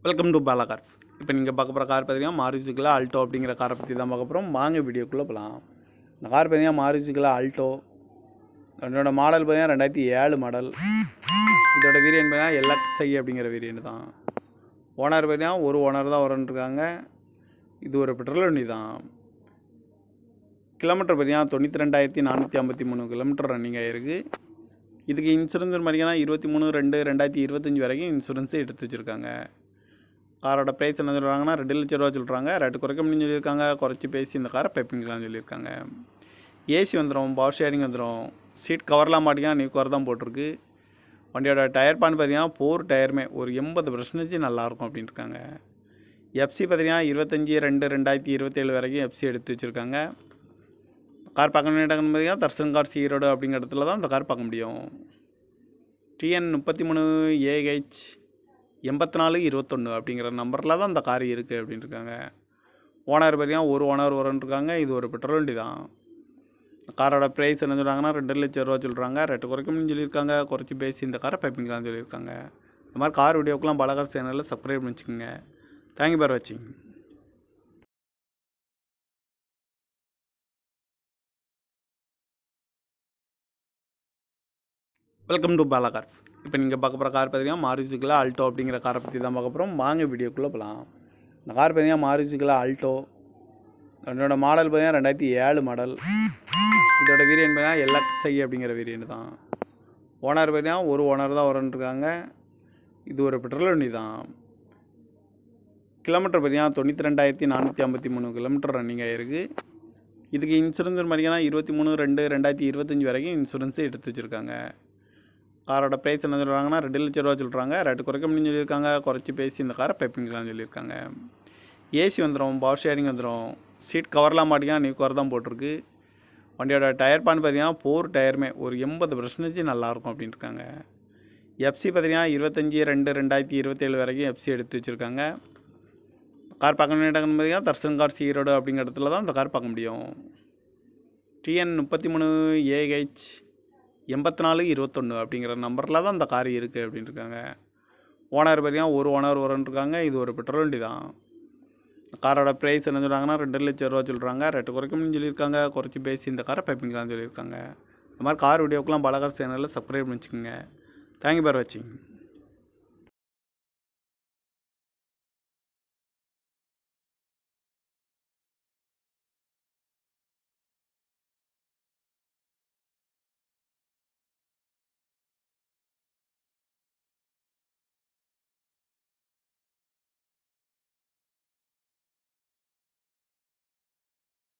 Welcome to Bala cars. இப்போ நீங்கள் பார்க்க போகிற கார் பார்த்தீங்கன்னா மாருதிக்குள்ள ஆல்டோ அப்படிங்கிற காரை பற்றி தான் பார்க்க போகிறோம். வாங்க வீடியோக்குள்ளே போகலாம். இந்த கார் பார்த்தீங்கன்னா மாருதிக்குள்ள ஆல்டோ. என்னோட மாடல் பார்த்தீங்கன்னா 2007 மாடல். இதோட வேரியன்ட் பார்த்தீங்கன்னா LXI அப்படிங்கிற வேரியன்ட் தான். ஓனர் பார்த்தீங்கன்னா ஒரு ஓனர் தான் வரன்ட்ருக்காங்க. இது ஒரு பெட்ரோல் வண்டி தான். கிலோமீட்டர் பார்த்தீங்கன்னா 92,453 கிலோமீட்டர் ரன்னிங் ஆகிருக்கு. இதுக்கு இன்சூரன்ஸ் பார்த்தீங்கன்னா 23/2/2025 வரைக்கும் இன்சூரன்ஸு எடுத்து வச்சுருக்காங்க. காரோட ப்ரைஸ் என்ன சொல்கிறாங்கன்னா 2 லட்ச ரூபா சொல்கிறாங்க. ரேட்டு குறைக்க முடியும்னு சொல்லியிருக்காங்க. குறைச்சி பேசி இந்த காரை பைப்பிங்கலாம் சொல்லியிருக்காங்க. ஏசி வந்துடும், பவர் ஷேரிங் வந்துடும். சீட் கவர்லாம் மாட்டிங்கன்னா நியூ கவர் தான் போட்டிருக்கு. வண்டியோட டயர் பான் பார்த்தீங்கன்னா 4 டயருமே ஒரு 80% நல்லாயிருக்கும் அப்படின்ட்டு இருக்காங்க. எஃப்சி பார்த்தீங்கன்னா 25/2/2027 வரைக்கும் எஃப்சி எடுத்து வச்சுருக்காங்க. கார் பார்க்க இடம்னு பார்த்தீங்கன்னா தர்சன் கார்ஸ் ஈரோடு அப்படிங்கிற இடத்துல தான் இந்த கார் பார்க்க முடியும். TN 33AH 8421 அப்படிங்கிற நம்பரில் தான் இந்த கார் இருக்குது அப்படின்ட்டு இருக்காங்க. ஓனர் பார்த்தீங்கன்னா ஒரு ஓனர் வரன்ட்ருக்காங்க. இது ஒரு பெட்ரோல் வண்டி தான். காரோட ப்ரைஸ் என்ன சொல்கிறாங்கன்னா 2 லட்ச ரூபா சொல்கிறாங்க. ரேட்டு குறைக்கணும்னு சொல்லியிருக்காங்க. குறைச்சி பேசி இந்த காரை பைப்பிங்கலாம் சொல்லியிருக்காங்க. இந்த மாதிரி கார் வீடியோக்கெலாம் பாலா கார்ஸ் சேனலில் சப்ஸ்கிரைப் பண்ணி வச்சுக்கோங்க. தேங்க்யூ ஃபார் வாட்சிங். Welcome to Bala cars. இப்போ நீங்கள் பார்க்க போகிற கார் பார்த்தீங்கன்னா மாருதிக்குள்ள ஆல்டோ அப்படிங்கிற காரை பற்றி தான் பார்க்க போகிறோம். வாங்க வீடியோக்குள்ளே போகலாம். இந்த கார் பார்த்தீங்கன்னா மாருதிக்குள்ள ஆல்டோ. என்னோட மாடல் பார்த்தீங்கன்னா 2007 மாடல். இதோட வேரியன்ட் பார்த்தீங்கன்னா LXI அப்படிங்கிற வேரியன்ட் தான். ஓனர் பார்த்தீங்கன்னா ஒரு ஓனர் தான் வரன்ட்ருக்காங்க. இது ஒரு பெட்ரோல் வண்டி தான். கிலோமீட்டர் பார்த்தீங்கன்னா 92,453 கிலோமீட்டர் ரன்னிங் ஆகிருக்கு. இதுக்கு இன்சூரன்ஸ் பார்த்தீங்கன்னா 23/2/2025 வரைக்கும் இன்சூரன்ஸு எடுத்து வச்சுருக்காங்க. காரோட ப்ரைஸ் என்ன சொல்கிறாங்கன்னா 2 லட்ச ரூபா சொல்கிறாங்க. ரேட்டு குறைக்க முடியும்னு சொல்லியிருக்காங்க. குறைச்சி பேசி இந்த காரை பைப்பிங்கலாம் சொல்லியிருக்காங்க. ஏசி வந்துடும், பவர் ஷேரிங் வந்துடும். சீட் கவர்லாம் மாட்டிங்கன்னா நியூ கவர் தான் போட்டிருக்கு. வண்டியோட டயர் பான் பார்த்தீங்கன்னா 4 டயருமே ஒரு 80% நல்லாயிருக்கும் அப்படின்ட்டு இருக்காங்க. எஃப்சி பார்த்தீங்கன்னா 25/2/2027 வரைக்கும் எஃப்சி எடுத்து வச்சுருக்காங்க. கார் பார்க்க இடம்னு பார்த்தீங்கன்னா தர்சன் கார்ஸ் ஈரோடு அப்படிங்கிற இடத்துல தான் இந்த கார் பார்க்க முடியும். TN 33AH 8421 அப்படிங்கிற நம்பரில் தான் இந்த கார் இருக்குது அப்படின்ட்டு இருக்காங்க. ஓனர் பார்த்தீங்கன்னா ஒரு ஓனர் வரன்ட்ருக்காங்க. இது ஒரு பெட்ரோல் வண்டி தான். காரோட ப்ரைஸ் என்ன சொல்கிறாங்கன்னா 2 லட்ச ரூபா சொல்கிறாங்க. ரேட்டு குறைக்கணும்னு சொல்லியிருக்காங்க. குறைச்சி பேசி இந்த காரை பைப்பிங்கலாம் சொல்லியிருக்காங்க. இந்த மாதிரி கார் வீடியோக்கெலாம் பாலா கார்ஸ் சேனலில் சப்ஸ்கிரைப் பண்ணி வச்சுக்கோங்க. தேங்க்யூ ஃபார் வாட்சிங்.